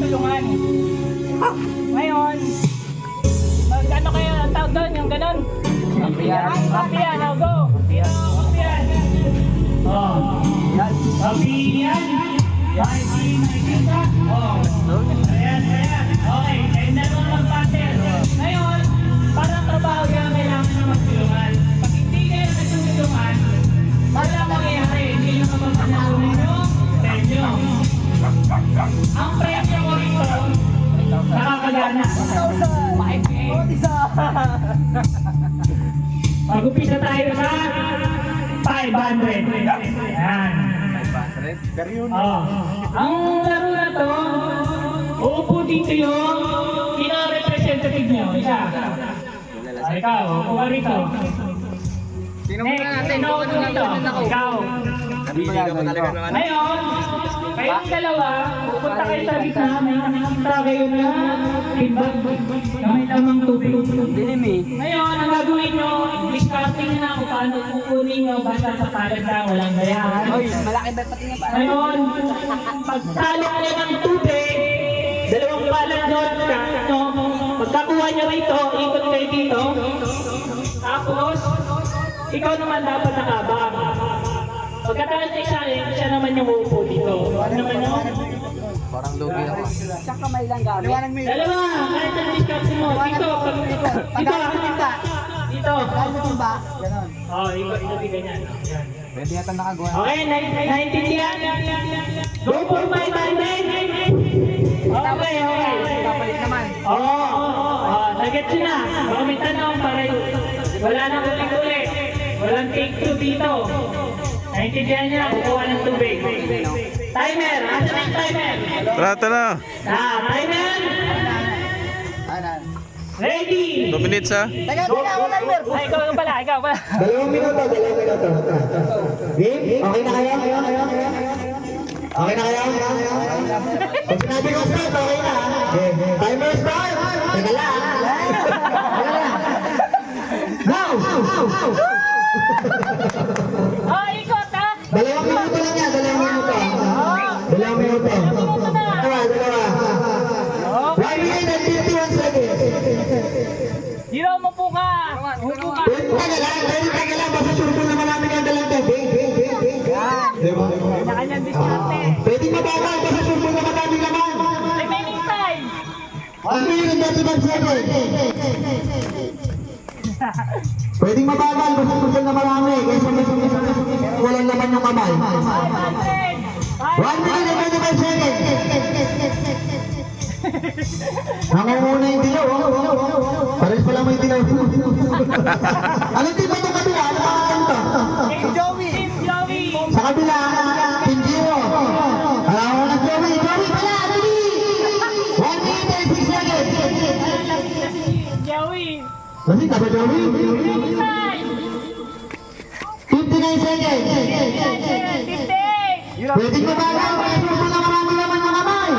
tulungan. Ngayon, ano kayo ang tawag doon? Yung ganon? Kampiyan. Kampiyan, now go. Kampiyan. Oh. Kampiyan. Yan, nakikita. Oh. Ayan. Okay, and then ang pattern. Ngayon, parang trabaho kaya kailangan na magtulungan. Pag hindi kayo nagtulungan, wala mangyayari. Hindi nyo mapapanalo ninyo. Premyo. Ang premyo ko rito, nakakagana. Mag-upisa tayo sa 500. Yan. 500? Per yun. Ang laro na to, uupo dito yung pina-representative nyo. Isa. Ikaw, upo rito. Sino muna natin? Ikaw. Nabili ka pa talaga ng ano? Ngayon, kayong dalawa, pupunta kayo sa gitna, may nakikita kayo na timbag na may lamang tubig. Ngayon, ang gagawin nyo, discarding na kung paano kukunin nyo, basta sa palad lang, walang gayahan. Malaki ba pati nga pa? Ngayon, pagtalo nyo ng tubig, dalawang palad nyo, pagkakuha nyo rito, ikot kayo dito, tapos, ikaw naman dapat nakabang. Pagkataon na isa siya naman yung uupo dito. Ano naman yun? Parang lugi ako. Sa kamay lang gamit. Dalawa! Kahit ang discount mo. Dito! Dito! Dito! Ba? Ganon. Oh, ikot ganyan. Pwede yata nakagawa. Okay, naintindihan? Go for 500! Okay. Kapalit naman. Nag-get yun na. Baka may tanong para wala nang ulit-ulit. Walang take two dito. Naintindihan niya, kukuha ng tubig. Timer! Asa na yung timer? Tara. Timer! Ready! 2 minutes ha. Taga na ako timer. Ay, ikaw pala. Dalawang minuto. Game? Okay na kayo? Okay na kayo? Pag sinabi ko start, okay na. Timer start! Teka lang. Now! Ikot ha! Dalawang minuto lang yan. Dalawang minuto. Dalawa. 1 minute and 51 seconds. Hiro, umupo ka! Teka lang. Basta surdo naman namin ang dalang tubig. Diba? Kanya-kanyang diskarte. Pwedeng mababa. Basta surdo naman namin naman. Remaining time! 1 minute and 31 seconds. Pwedeng mabagal, basta surdo na marami. Kaysa may walang laman yung kamay. 1 minute and 25 seconds. Nangunguna yung dilaw. Pares pa lang may dilaw. Ano team ba itong kabila? Ano pangalan to? Team Joey! Sa kabila, Team Giro. Alam mo na Joey pala, dali! 1 minute and 6 seconds. Joey! Kasi ka ba Joey? 59 seconds. 50! Pwedeng mabagal, basta surdo na marami naman yung kamay.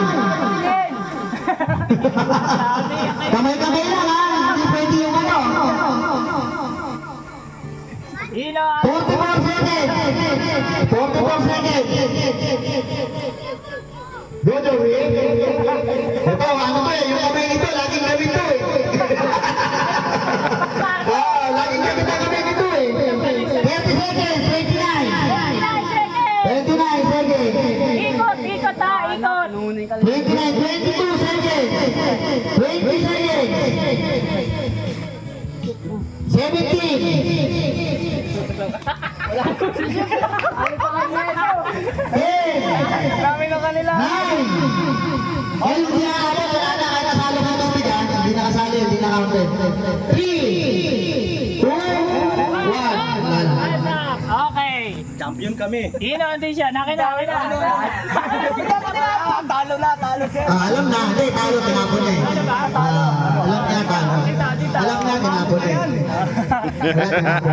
Kamay-kamay lang ha, hindi pwede yung ano. Hino! 44 seconds. 44 seconds. Go, Joey. Ito, ano ba yung kamay nito, laging gamit to eh. Laging gamit ang kamay nito eh. 30 seconds, 29. 29 seconds. Ikot ha! Ikot! 29, 22 seconds. 20 seconds. 17. Dami na kanila. 9. Ay, hindi na ako. Wala na. Kaya nasalo ng tubig ha. Hindi nakasali. Hindi na-counted. 3, 2, 1. Okay! Champion kami. Hino, hindi siya. Nakina. Talo siya. Alam na. Hindi, talo. Tinapon eh. Alam niya, talo. Alam niya, tinapon eh.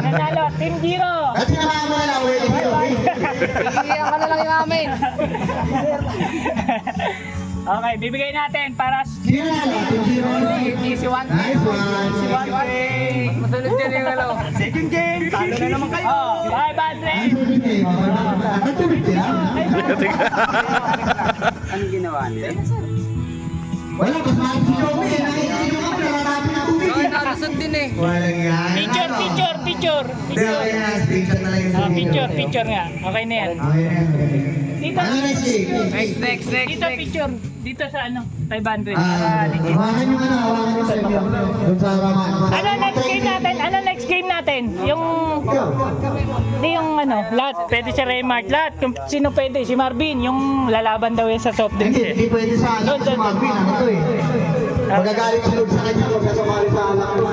Nanalo, Team Giro! At sinamahan mo na lang. Wait, Iiyan ka na lang yung amin. Okay, bibigay natin para Sino na lang? Zero. Easy one. Nice one. Masunod dyan yung ano. Second game. Talo na naman kayo. 500! Natubig sila. Anong ginawa nila? Wala, mas mahal si Joey eh. Nakikita ko kami, marami na tubig. Ay, nalusot din eh. Walang yan. Picture, picture, picture. Hindi, okay na. Screenshot na lang yung Ah, picture, picture nga. Okay na yan. Okay na yan. Dito, Ano next week? Next. dito picture. Dito sa ano, 500. Ah, Para legit. hawakan yung ano, hawakan yung sa'yo. Doon sa raman. Ano next game natin? Ano next game natin? Yung hindi yung ano, lahat. Pwede si Raymart, lahat. Kung sino pwede, si Marvin, yung lalaban daw yan sa soft drinks. Hindi pwede sa anak si Marvin. Ano to eh. Magagalit si Lord sa kanya kung sasumali sa anak ko.